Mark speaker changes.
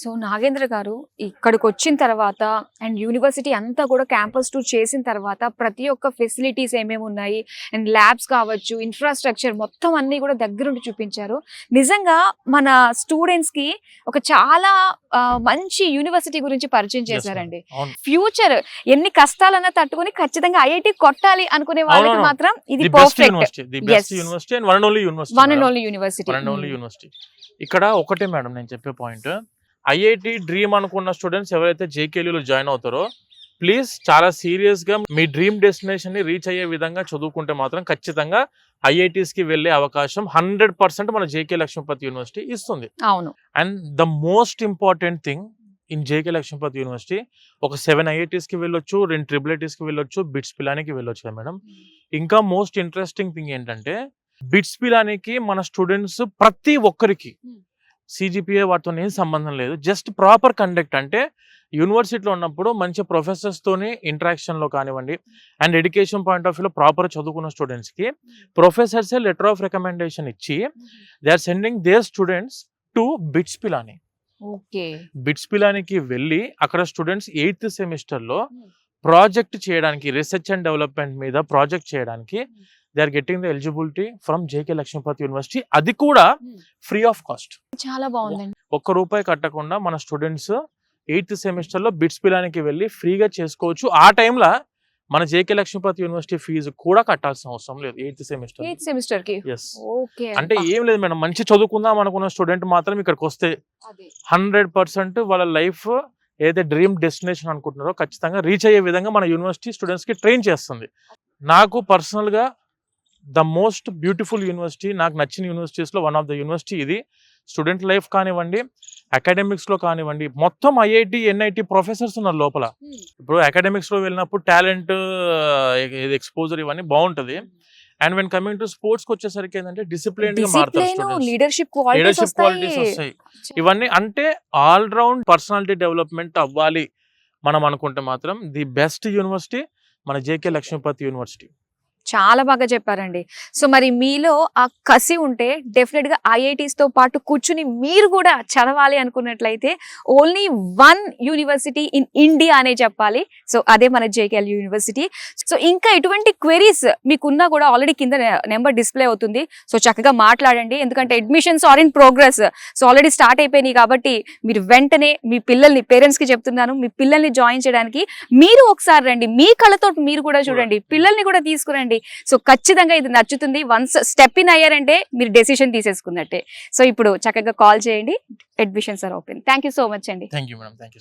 Speaker 1: So Nagendra గారు ఇక్కడికి వచ్చిన తర్వాత అండ్ యూనివర్సిటీ అంతా కూడా క్యాంపస్ టూర్ చేసిన తర్వాత ప్రతి ఒక్క ఫెసిలిటీస్ ఏమేమి ఉన్నాయి అండ్ ల్యాబ్స్ కావచ్చు, ఇన్ఫ్రాస్ట్రక్చర్ మొత్తం అన్ని కూడా దగ్గరుండి చూపించారు. నిజంగా మన స్టూడెంట్స్ కి ఒక చాలా మంచి యూనివర్సిటీ గురించి పరిచయం చేశారండి. ఫ్యూచర్ ఎన్ని కష్టాలన్నా తట్టుకొని ఖచ్చితంగా ఐఐటి కొట్టాలి అనుకునే వాళ్ళకి మాత్రం ఇది perfect. One and only university.
Speaker 2: ఇక్కడ ఒకటే మేడం నేను చెప్పే పాయింట్, ఐఐటి డ్రీమ్ అనుకున్న స్టూడెంట్స్ ఎవరైతే జేకేఎల్యూలో జాయిన్ అవుతారో ప్లీజ్ చాలా సీరియస్ గా మీ డ్రీమ్ డెస్టినేషన్ ని రీచ్ అయ్యే విధంగా చదువుకుంటే మాత్రం ఖచ్చితంగా ఐఐటీస్ కి వెళ్లే అవకాశం 100% మన జేకే లక్ష్మీపతి యూనివర్సిటీ ఇస్తుంది.
Speaker 1: అవును.
Speaker 2: And the most important thing in JK Lakshmipati university, ఒక 7 IITs కి వెళ్ళొచ్చు, 2 IIITs కి వెళ్ళొచ్చు, బిట్స్ పిలానికి వెళ్ళొచ్చు కదా మేడం. ఇంకా మోస్ట్ ఇంట్రెస్టింగ్ థింగ్ ఏంటంటే బిట్స్ పిలానికి మన స్టూడెంట్స్ ప్రతి ఒక్కరికి సిజిపిఏ వాటితో ఏం సంబంధం లేదు, జస్ట్ ప్రాపర్ కండక్ట్ అంటే యూనివర్సిటీలో ఉన్నప్పుడు మంచి ప్రొఫెసర్స్ తోని ఇంటరాక్షన్ లో కానివ్వండి అండ్ ఎడ్యుకేషన్ పాయింట్ ఆఫ్ వ్యూలో ప్రాపర్ చదువుకున్న స్టూడెంట్స్ కి ప్రొఫెసర్సే లెటర్ ఆఫ్ రికమెండేషన్ ఇచ్చి they are sending their students to BITS Pilani. BITS పిలానికి వెళ్ళి అక్కడ స్టూడెంట్స్ 8th సెమిస్టర్లో ప్రాజెక్ట్ చేయడానికి, రీసెర్చ్ అండ్ డెవలప్మెంట్ మీద ప్రాజెక్ట్ చేయడానికి they are getting the eligibility from JK Lakshmipati University. అది కూడా ఫ్రీ ఆఫ్ కాస్ట్.
Speaker 1: చాలా బాగుందండి.
Speaker 2: ₹1 కట్టకుండా మన స్టూడెంట్స్ 8th సెమిస్టర్లో బిట్స్ పిలానికి వెళ్ళి ఫ్రీగా చేసుకోవచ్చు. ఆ టైంలో మన జేకే లక్ష్మీపతి యూనివర్సిటీ ఫీజు కూడా కట్టాల్సిన అవసరం లేదు 8th సెమిస్టర్ కి. అంటే ఏం లేదు మేడం, మంచి చదువుకుందాం అనుకున్న స్టూడెంట్ మాత్రం ఇక్కడికి వస్తే 100% వాళ్ళ లైఫ్ ఏదైతే డ్రీమ్ డెస్టినేషన్ అనుకుంటున్నారో ఖచ్చితంగా రీచ్ అయ్యే విధంగా మన యూనివర్సిటీ స్టూడెంట్స్ కి ట్రైన్ చేస్తుంది. నాకు పర్సనల్ గా ద మోస్ట్ బ్యూటిఫుల్ యూనివర్సిటీ, నాకు నచ్చిన యూనివర్సిటీస్ లో వన్ ఆఫ్ ద యూనివర్సిటీ ఇది. స్టూడెంట్ లైఫ్ కానివ్వండి, అకాడమిక్స్ లో కానివ్వండి, మొత్తం ఐఐటి ఎన్ఐటి ప్రొఫెసర్స్ ఉన్నారు లోపల. ఇప్పుడు అకాడమిక్స్ లో వెళ్ళినప్పుడు టాలెంట్ ఎక్స్పోజర్ ఇవన్నీ బాగుంటది. And when coming to sports కి వచ్చేసరికి ఏంటంటే డిసిప్లిన్ గా మారుతారు, లీడర్షిప్ క్వాలిటీస్ వస్తాయి. ఇవన్నీ అంటే ఆల్ రౌండ్ పర్సనాలిటీ డెవలప్మెంట్ అవ్వాలి మనం అనుకుంటే మాత్రం ది బెస్ట్ యూనివర్సిటీ మన జేకే లక్ష్మీపతి యూనివర్సిటీ.
Speaker 1: చాలా బాగా చెప్పారండి. సో మరి మీలో ఆ కసి ఉంటే డెఫినెట్ గా ఐఐటీస్ తో పాటు కూర్చుని మీరు కూడా చదవాలి అనుకున్నట్లయితే only one university in India అనే చెప్పాలి. సో అదే మన జేకేఎల్ యూనివర్సిటీ. సో ఇంకా ఎటువంటి క్వెరీస్ మీకున్నా కూడా ఆల్రెడీ కింద నెంబర్ డిస్ప్లే అవుతుంది. సో చక్కగా మాట్లాడండి, ఎందుకంటే admissions are in progress. So already start అయిపోయినాయి కాబట్టి మీరు వెంటనే మీ పిల్లల్ని, పేరెంట్స్ కి చెప్తున్నాను, మీ పిల్లల్ని జాయిన్ చేయడానికి మీరు ఒకసారి రండి, మీ కళ్ళతో మీరు కూడా చూడండి, పిల్లల్ని కూడా తీసుకురండి. సో ఖచ్చితంగా ఇది నచ్చుతుంది. వన్స్ స్టెప్ ఇన్ అయ్యారంటే మీరు డెసిషన్ తీసేసుకున్నట్టే. సో ఇప్పుడు చక్కగా కాల్ చేయండి, admissions are open. Thank you so much అండి.
Speaker 2: Thank you madam. Thank you.